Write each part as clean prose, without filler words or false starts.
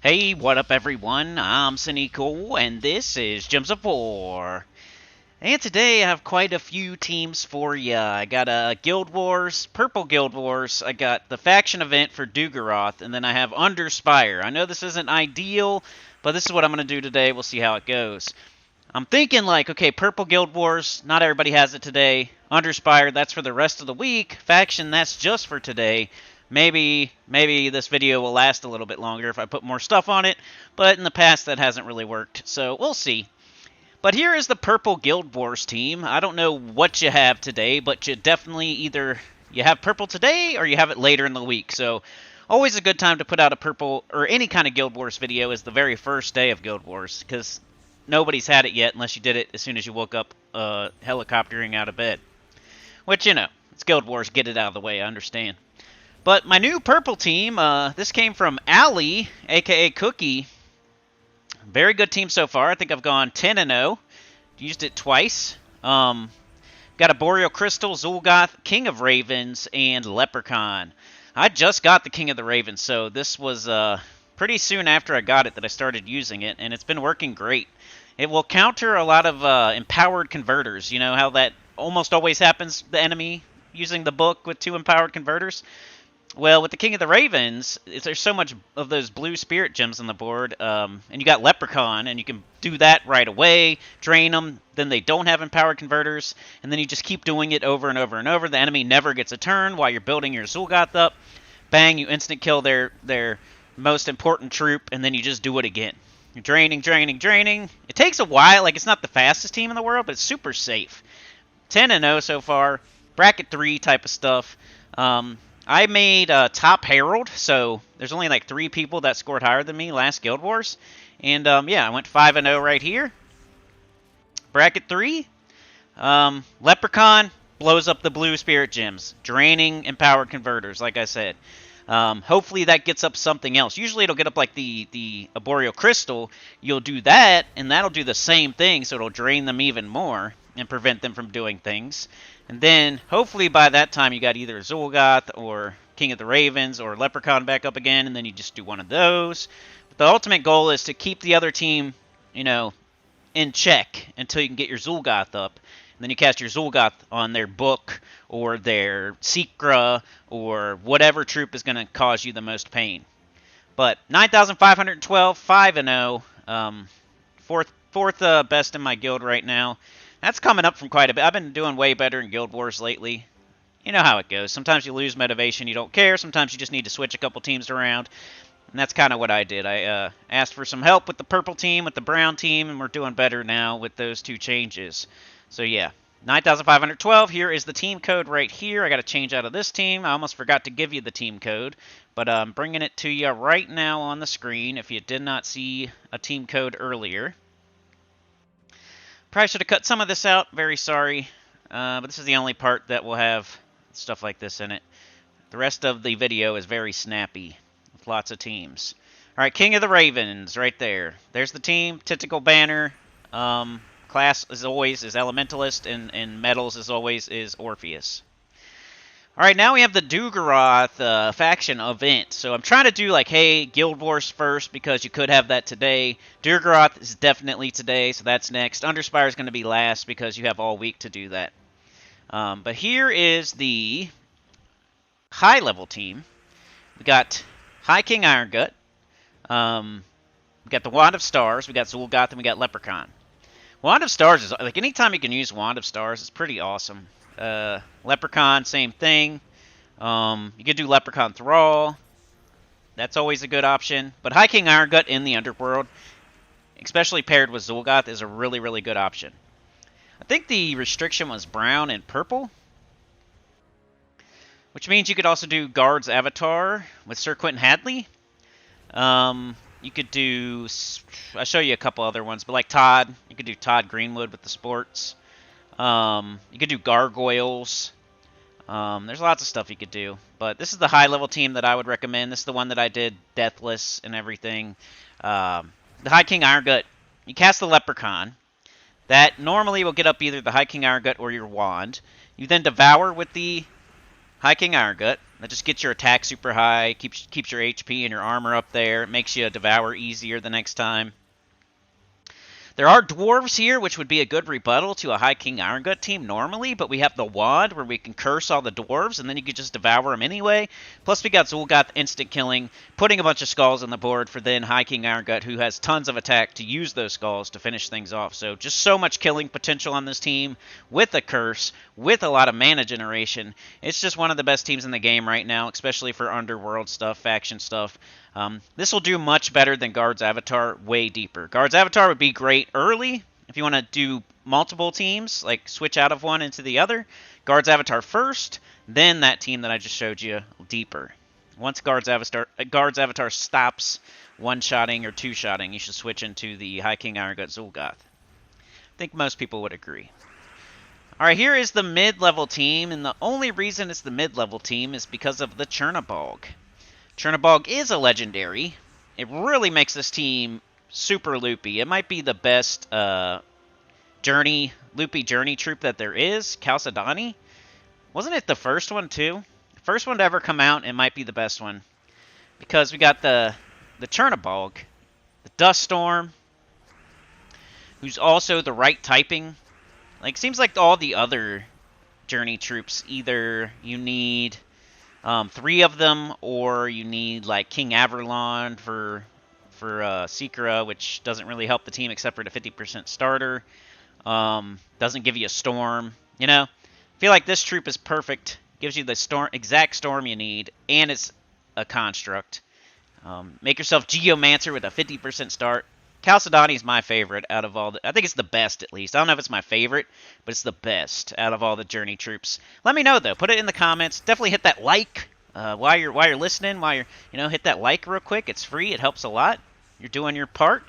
Hey, what up everyone? I'm Sneeko, and this is Gems of War. And today I have quite a few teams for ya. I got Guild Wars, Purple Guild Wars, I got the faction event for Dugaroth, and then I have Under Spire. I know this isn't ideal, but this is what I'm going to do today. We'll see how it goes. I'm thinking like, okay, Purple Guild Wars, not everybody has it today. Underspire, that's for the rest of the week. Faction, that's just for today. Maybe this video will last a little bit longer if I put more stuff on it, but in the past that hasn't really worked, so we'll see. But here is the Purple Guild Wars team. I don't know what you have today, but you definitely either you have Purple today or you have it later in the week, so always a good time to put out a Purple or any kind of Guild Wars video is the very first day of Guild Wars, because nobody's had it yet unless you did it as soon as you woke up helicoptering out of bed. Which, you know, it's Guild Wars, get it out of the way, I understand. But my new purple team, this came from Allie, a.k.a. Cookie. Very good team so far. I think I've gone 10-0. Used it twice. Got a Boreal Crystal, Zul'Goth, King of Ravens, and Leprechaun. I just got the King of the Ravens, so this was pretty soon after I got it that I started using it, and it's been working great. It will counter a lot of empowered converters. You know how that almost always happens, the enemy using the book with 2 empowered converters? Well, with the King of the Ravens, there's so much of those blue spirit gems on the board, and you got Leprechaun, and you can do that right away, drain them, then they don't have empowered converters, and then you just keep doing it over and over and over. The enemy never gets a turn while you're building your Zul'Goth up. Bang, you instant kill their most important troop, and then you just do it again. You're draining, draining, draining. It takes a while. Like, it's not the fastest team in the world, but it's super safe. 10-0 so far. Bracket 3 type of stuff. I made Top Herald, so there's only like 3 people that scored higher than me last Guild Wars. And, yeah, I went 5-0 right here. Bracket 3. Leprechaun blows up the blue spirit gems. Draining empowered converters, like I said. Hopefully that gets up something else. Usually it'll get up like the Boreal Crystal. You'll do that, and that'll do the same thing, so it'll drain them even more and prevent them from doing things. And then, hopefully by that time, you got either Zul'Goth or King of the Ravens or Leprechaun back up again, and then you just do one of those. But the ultimate goal is to keep the other team, you know, in check until you can get your Zul'Goth up. And then you cast your Zul'Goth on their book or their Secra or whatever troop is going to cause you the most pain. But 9,512, 5-0, fourth best in my guild right now. That's coming up from quite a bit. I've been doing way better in Guild Wars lately. You know how it goes. Sometimes you lose motivation, you don't care. Sometimes you just need to switch a couple teams around. And that's kind of what I did. I asked for some help with the purple team, with the brown team, and we're doing better now with those 2 changes. So yeah, 9,512. Here is the team code right here. I got to change out of this team. I almost forgot to give you the team code, but I'm bringing it to you right now on the screen if you did not see a team code earlier. Probably should have cut some of this out. Very sorry. But this is the only part that will have stuff like this in it. The rest of the video is very snappy with lots of teams. All right, King of the Ravens right there. There's the team. Tentacle banner. Class, as always, is Elementalist, and Metals, as always, is Orpheus. Alright, now we have the Dugaroth faction event. So I'm trying to do like, hey, Guild Wars first because you could have that today. Duergaroth is definitely today, so that's next. Underspire is going to be last because you have all week to do that. But here is the high-level team. We got High King Irongut. We got the Wand of Stars. We got Zul'Goth, and we got Leprechaun. Wand of Stars is, like, anytime you can use Wand of Stars, it's pretty awesome. Leprechaun, same thing. You could do Leprechaun Thrall. That's always a good option. But High King Irongut in the Underworld, especially paired with Zul'Goth, is a really, really good option. I think the restriction was brown and purple, which means you could also do Guard's Avatar with Sir Quentin Hadley. You could do, I'll show you a couple other ones, but like Todd, you could do Todd Greenwood with the sports. You could do Gargoyles. There's lots of stuff you could do. But this is the high-level team that I would recommend. This is the one that I did Deathless and everything. The High King Irongut, you cast the Leprechaun. That normally will get up either the High King Irongut or your Wand. You then Devour with the High King Irongut. That just gets your attack super high, keeps your HP and your armor up there. It makes you devour easier the next time. There are dwarves here, which would be a good rebuttal to a High King Irongut team normally, but we have the wand where we can curse all the dwarves, and then you can just devour them anyway. Plus, we got Zul'Goth instant killing, putting a bunch of skulls on the board for then High King Irongut, who has tons of attack to use those skulls to finish things off. So just so much killing potential on this team with a curse, with a lot of mana generation. It's just one of the best teams in the game right now, especially for underworld stuff, faction stuff. This will do much better than Guard's Avatar, way deeper. Guard's Avatar would be great early if you want to do multiple teams, like switch out of one into the other. Guard's Avatar first, then that team that I just showed you deeper. Once Guard's Avatar stops one-shotting or two-shotting, you should switch into the High King Irongut Zul'Goth. I think most people would agree. Alright, here is the mid-level team, and the only reason it's the mid-level team is because of the Chernabog. Chernabog is a legendary. It really makes this team super loopy. It might be the best loopy journey troop that there is. Chalcedony. Wasn't it the first one too? The first one to ever come out, it might be the best one. Because we got the Chernabog, the Dust Storm, who's also the right typing. Like, seems like all the other journey troops, either you need 3 of them, or you need like King Averlon for Secra, which doesn't really help the team except for the 50% starter. Doesn't give you a storm. You know, I feel like this troop is perfect. Gives you the exact storm you need, and it's a construct. Make yourself Geomancer with a 50% start. Chalcedony is my favorite out of all the... I think it's the best, at least. I don't know if it's my favorite, but it's the best out of all the journey troops. Let me know, though. Put it in the comments. Definitely hit that like while you're listening. Hit that like real quick. It's free. It helps a lot. You're doing your part.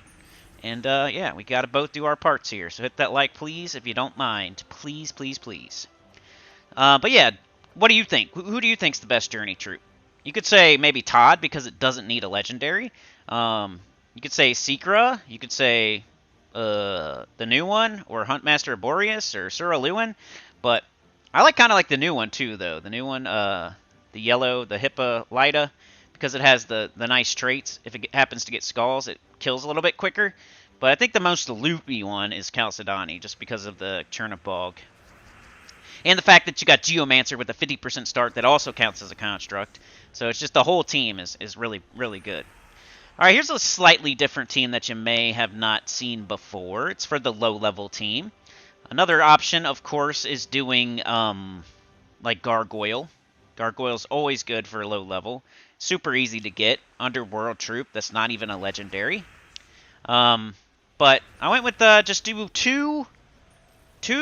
And, yeah, we got to both do our parts here. So hit that like, please, if you don't mind. Please, please, please. But, yeah, what do you think? Who do you think's the best journey troop? You could say maybe Todd, because it doesn't need a legendary. You could say Secra, you could say the new one, or Huntmaster Boreas, or Suraluin, but I kind of like the new one too, though. The new one, the yellow, the Hippolyta, because it has the nice traits. If it happens to get skulls, it kills a little bit quicker. But I think the most loopy one is Chalcedony, just because of the Chernabog. And the fact that you got Geomancer with a 50% start that also counts as a construct. So it's just the whole team is really, really good. Alright, here's a slightly different team that you may have not seen before. It's for the low-level team. Another option, of course, is doing, like Gargoyle. Gargoyle's always good for low level. Super easy to get. Underworld troop that's not even a legendary. But I went with just do two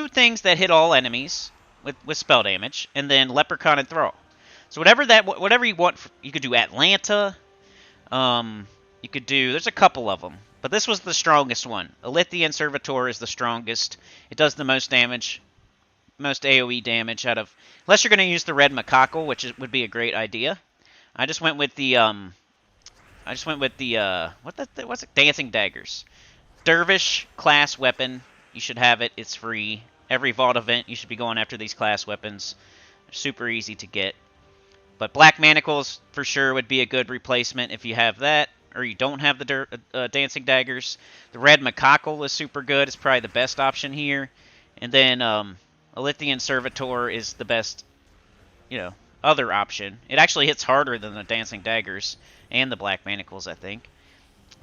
things that hit all enemies with spell damage, and then Leprechaun and Thrall. So whatever you want, you could do Atlanta. You could do, there's a couple of them, but this was the strongest one. Alithian Servitor is the strongest. It does the most damage, most AoE damage out of, unless you're going to use the red macaque, which would be a great idea. I just went with the what's it? Dancing Daggers. Dervish class weapon. You should have it. It's free. Every Vault event, you should be going after these class weapons. They're super easy to get. But Black Manacles, for sure, would be a good replacement if you have that, or you don't have the Dancing Daggers. The Red Macaque is super good. It's probably the best option here. And then Alithian Servitor is the best, other option. It actually hits harder than the Dancing Daggers and the Black Manacles, I think.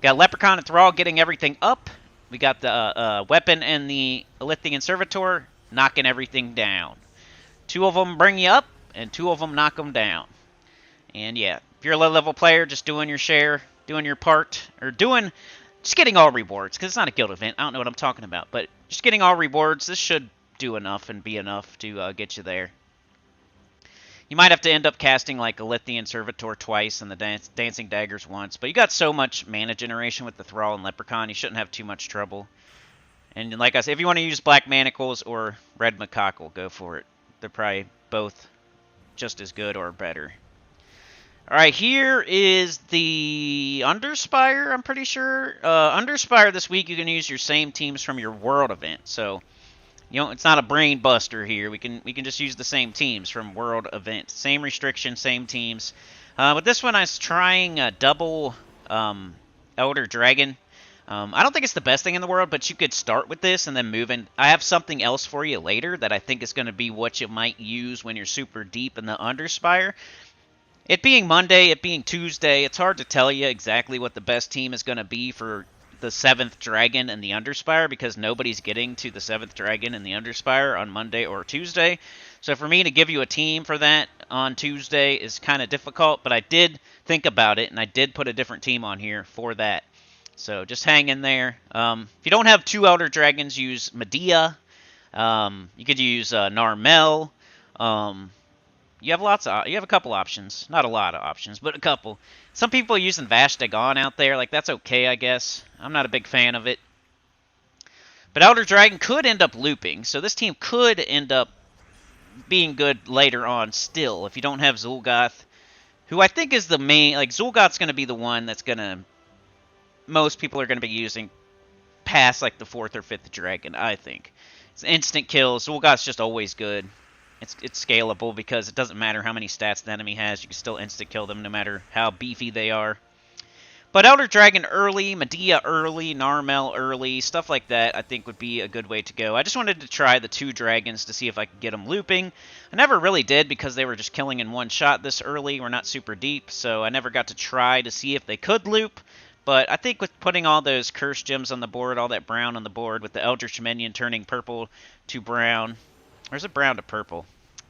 Got Leprechaun and Thrall getting everything up. We got the weapon and the Alithian Servitor knocking everything down. 2 of them bring you up, and 2 of them knock them down. And yeah, if you're a low-level player, just doing your share, doing your part, or just getting all rewards, because it's not a guild event. I don't know what I'm talking about, but just getting all rewards, this should do enough and be enough to get you there. You might have to end up casting like Alithian Servitor twice and the Dancing Daggers once, but you got so much mana generation with the Thrall and Leprechaun, you shouldn't have too much trouble. And like I said, if you want to use Black Manacles or Red Macaque, go for it. They're probably both just as good or better. Alright, here is the Underspire, I'm pretty sure. Underspire this week, you can use your same teams from your World event. So, it's not a brain buster here. We can just use the same teams from world events. Same restriction, same teams. With this one, I was trying a double Elder Dragon. I don't think it's the best thing in the world, but you could start with this and then move in. I have something else for you later that I think is going to be what you might use when you're super deep in the Underspire. It being Monday, it being Tuesday, it's hard to tell you exactly what the best team is going to be for the 7th Dragon and the Underspire because nobody's getting to the 7th Dragon and the Underspire on Monday or Tuesday. So for me to give you a team for that on Tuesday is kind of difficult, but I did think about it, and I did put a different team on here for that. So just hang in there. If you don't have 2 Elder Dragons, use Medea. You could use Narmel. You have a couple options. Not a lot of options, but a couple. Some people are using Vashtagon out there. Like, that's okay, I guess. I'm not a big fan of it. But Elder Dragon could end up looping, so this team could end up being good later on still if you don't have Zul'Goth, who I think is the main... Like, Zul'Goth's going to be the one that's going to... Most people are going to be using past, like, the 4th or 5th Dragon, I think. It's instant kills. Zul'Goth's just always good. It's scalable because it doesn't matter how many stats the enemy has. You can still instant kill them no matter how beefy they are. But Elder Dragon early, Medea early, Narmel early, stuff like that I think would be a good way to go. I just wanted to try the 2 dragons to see if I could get them looping. I never really did because they were just killing in one shot this early. We're not super deep, so I never got to try to see if they could loop. But I think with putting all those curse gems on the board, all that brown on the board, with the Eldritch Minion turning purple to brown. Or is it brown to purple?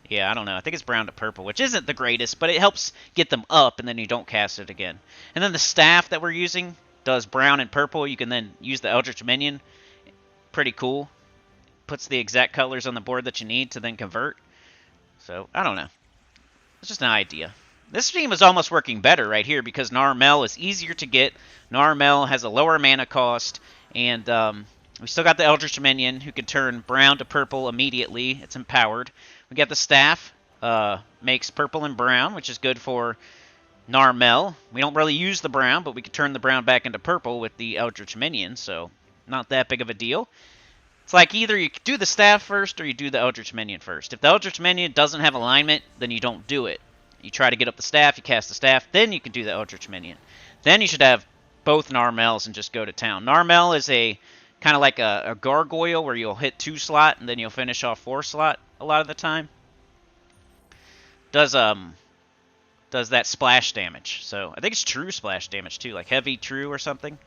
Yeah, I don't know. I think it's brown to purple, which isn't the greatest, but it helps get them up, and then you don't cast it again. And then the staff that we're using does brown and purple. You can then use the Eldritch Minion. Pretty cool. Puts the exact colors on the board that you need to then convert. So, I don't know. It's just an idea. This team is almost working better right here because Narmel is easier to get. Narmel has a lower mana cost, and we still got the Eldritch Minion who can turn brown to purple immediately. It's empowered. We got the staff, makes purple and brown, which is good for Narmel. We don't really use the brown, but we can turn the brown back into purple with the Eldritch Minion, so not that big of a deal. It's like either you do the staff first or you do the Eldritch Minion first. If the Eldritch Minion doesn't have alignment, then you don't do it. You try to get up the staff, you cast the staff, then you can do the Eldritch Minion. Then you should have both Narmels and just go to town. Narmel is a kind of like a gargoyle where you'll hit 2 slot and then you'll finish off 4 slot a lot of the time. Does that splash damage. So I think it's true splash damage too, like heavy true or something.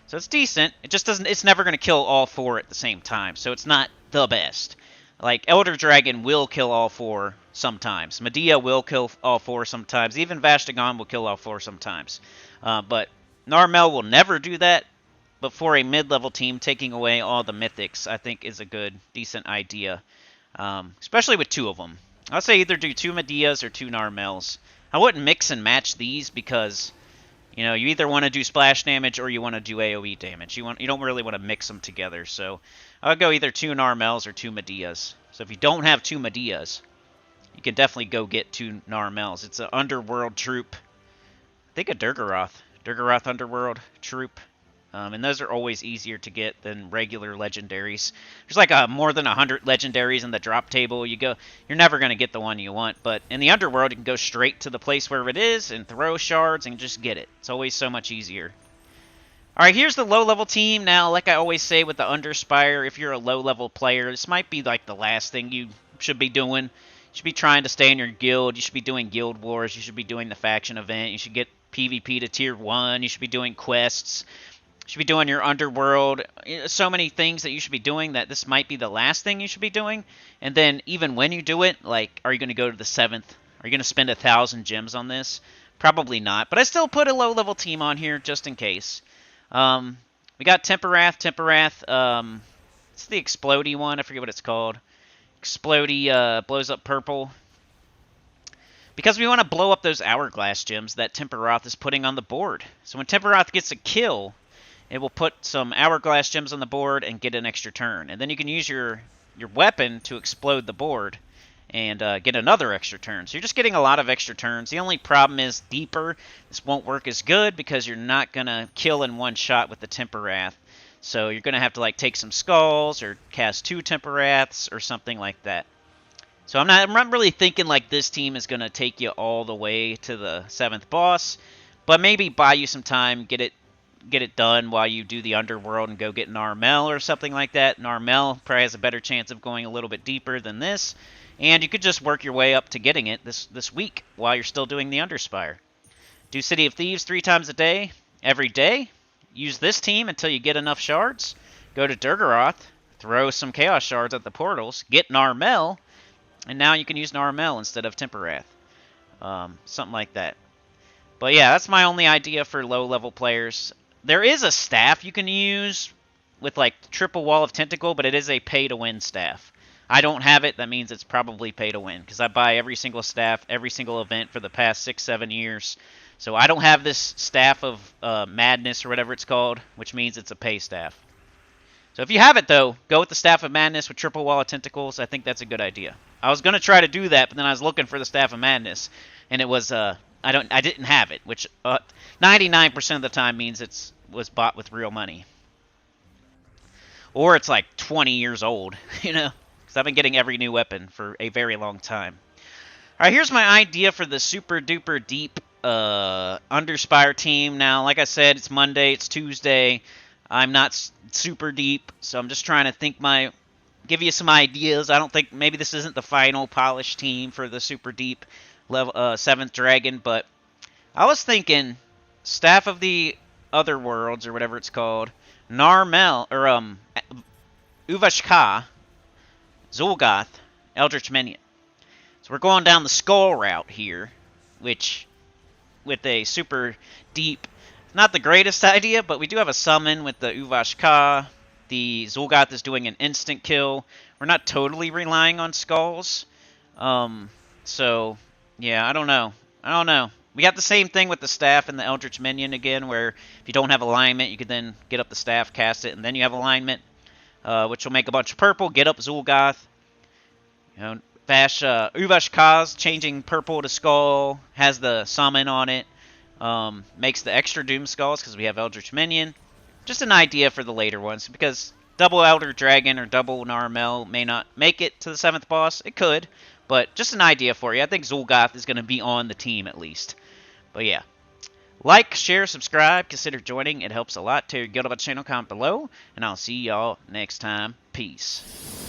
So it's decent. It just doesn't. It's never going to kill all 4 at the same time. So it's not the best. Like Elder Dragon will kill all 4 sometimes. Medea will kill all 4 sometimes. Even Vashtagon will kill all 4 sometimes. But Narmel will never do that. But for a mid-level team, taking away all the mythics, I think is a good, decent idea. Especially with 2 of them. I'll say either do 2 Medeas or 2 Narmels. I wouldn't mix and match these because, you know, you either want to do splash damage or you want to do AoE damage. You don't really want to mix them together. So I'll go either 2 Narmels or 2 Medeas. So if you don't have 2 Medeas, you can definitely go get 2 Narmels. It's an Underworld troop. I think a Duergaroth. Duergaroth Underworld troop. And those are always easier to get than regular legendaries. There's like more than 100 legendaries in the drop table. You're never going to get the one you want. But in the Underworld, you can go straight to the place where it is and throw shards and just get it. It's always so much easier. Alright, here's the low-level team. Now, like I always say with the Underspire, if you're a low-level player, this might be like the last thing you should be doing. You should be trying to stay in your guild. You should be doing guild wars. You should be doing the faction event. You should get PvP to tier 1. You should be doing quests. You should be doing your Underworld. So many things that you should be doing that this might be the last thing you should be doing. And then even when you do it, like, are you going to go to the 7th? Are you going to spend 1,000 gems on this? Probably not. But I still put a low-level team on here just in case. We got Temperath. It's the Explodey one. I forget what it's called. Explodey blows up purple. Because we want to blow up those Hourglass gems that Temperath is putting on the board. So when Temperath gets a kill, it will put some Hourglass gems on the board and get an extra turn. And then you can use your weapon to explode the board and get another extra turn. So you're just getting a lot of extra turns. The only problem is deeper. This won't work as good because you're not going to kill in one shot with the Temperath. So you're going to have to like take some skulls or cast 2 Temporaths or something like that. So I'm not really thinking like this team is going to take you all the way to the 7th boss, but maybe buy you some time, get it done while you do the underworld and go get an Armel or something like that. An Armel probably has a better chance of going a little bit deeper than this, and you could just work your way up to getting it this week while you're still doing the Underspire. Do City of Thieves 3 times a day, every day. Use this team until you get enough shards. Go to Duergaroth, throw some Chaos Shards at the portals, get an Armel, and now you can use an Armel instead of Temporath. Something like that. But yeah, that's my only idea for low-level players. There is a staff you can use with like triple wall of tentacle, but it is a pay-to-win staff. I don't have it. That means it's probably pay-to-win because I buy every single staff, every single event for the past 6-7 years. So I don't have this staff of madness or whatever it's called, which means it's a pay staff. So if you have it, though, go with the Staff of Madness with triple wall of tentacles. I think that's a good idea. I was going to try to do that, but then I was looking for the Staff of Madness, and it was I didn't have it, which 99% of the time means it was bought with real money. Or it's like 20 years old, you know, because I've been getting every new weapon for a very long time. All right, here's my idea for the super duper deep Underspire team. Now, like I said, it's Monday, it's Tuesday. I'm not super deep, so I'm just trying to give you some ideas. I don't think maybe this isn't the final polished team for the super deep level 7th dragon, but I was thinking Staff of the Other Worlds or whatever it's called, Narmel or Uvashka, Zul'Goth, Eldritch Minion. So we're going down the skull route here, which with a super deep, not the greatest idea, but we do have a summon with the Uvashka. The Zul'Goth is doing an instant kill. We're not totally relying on skulls. So, yeah, I don't know. We got the same thing with the staff and the Eldritch Minion again, where if you don't have alignment, you could then get up the staff, cast it, and then you have alignment, which will make a bunch of purple, get up Zul'Goth. You know, Uvashka's changing purple to skull, has the summon on it. Makes the extra Doom Skulls because we have Eldritch Minion. Just an idea for the later ones, because double Elder Dragon or double Narmel may not make it to the 7th boss. It could, but just an idea for you. I think Zul'Goth is going to be on the team at least. But yeah. Like, share, subscribe, consider joining. It helps a lot. Tell your guild about the channel, comment below, and I'll see y'all next time. Peace.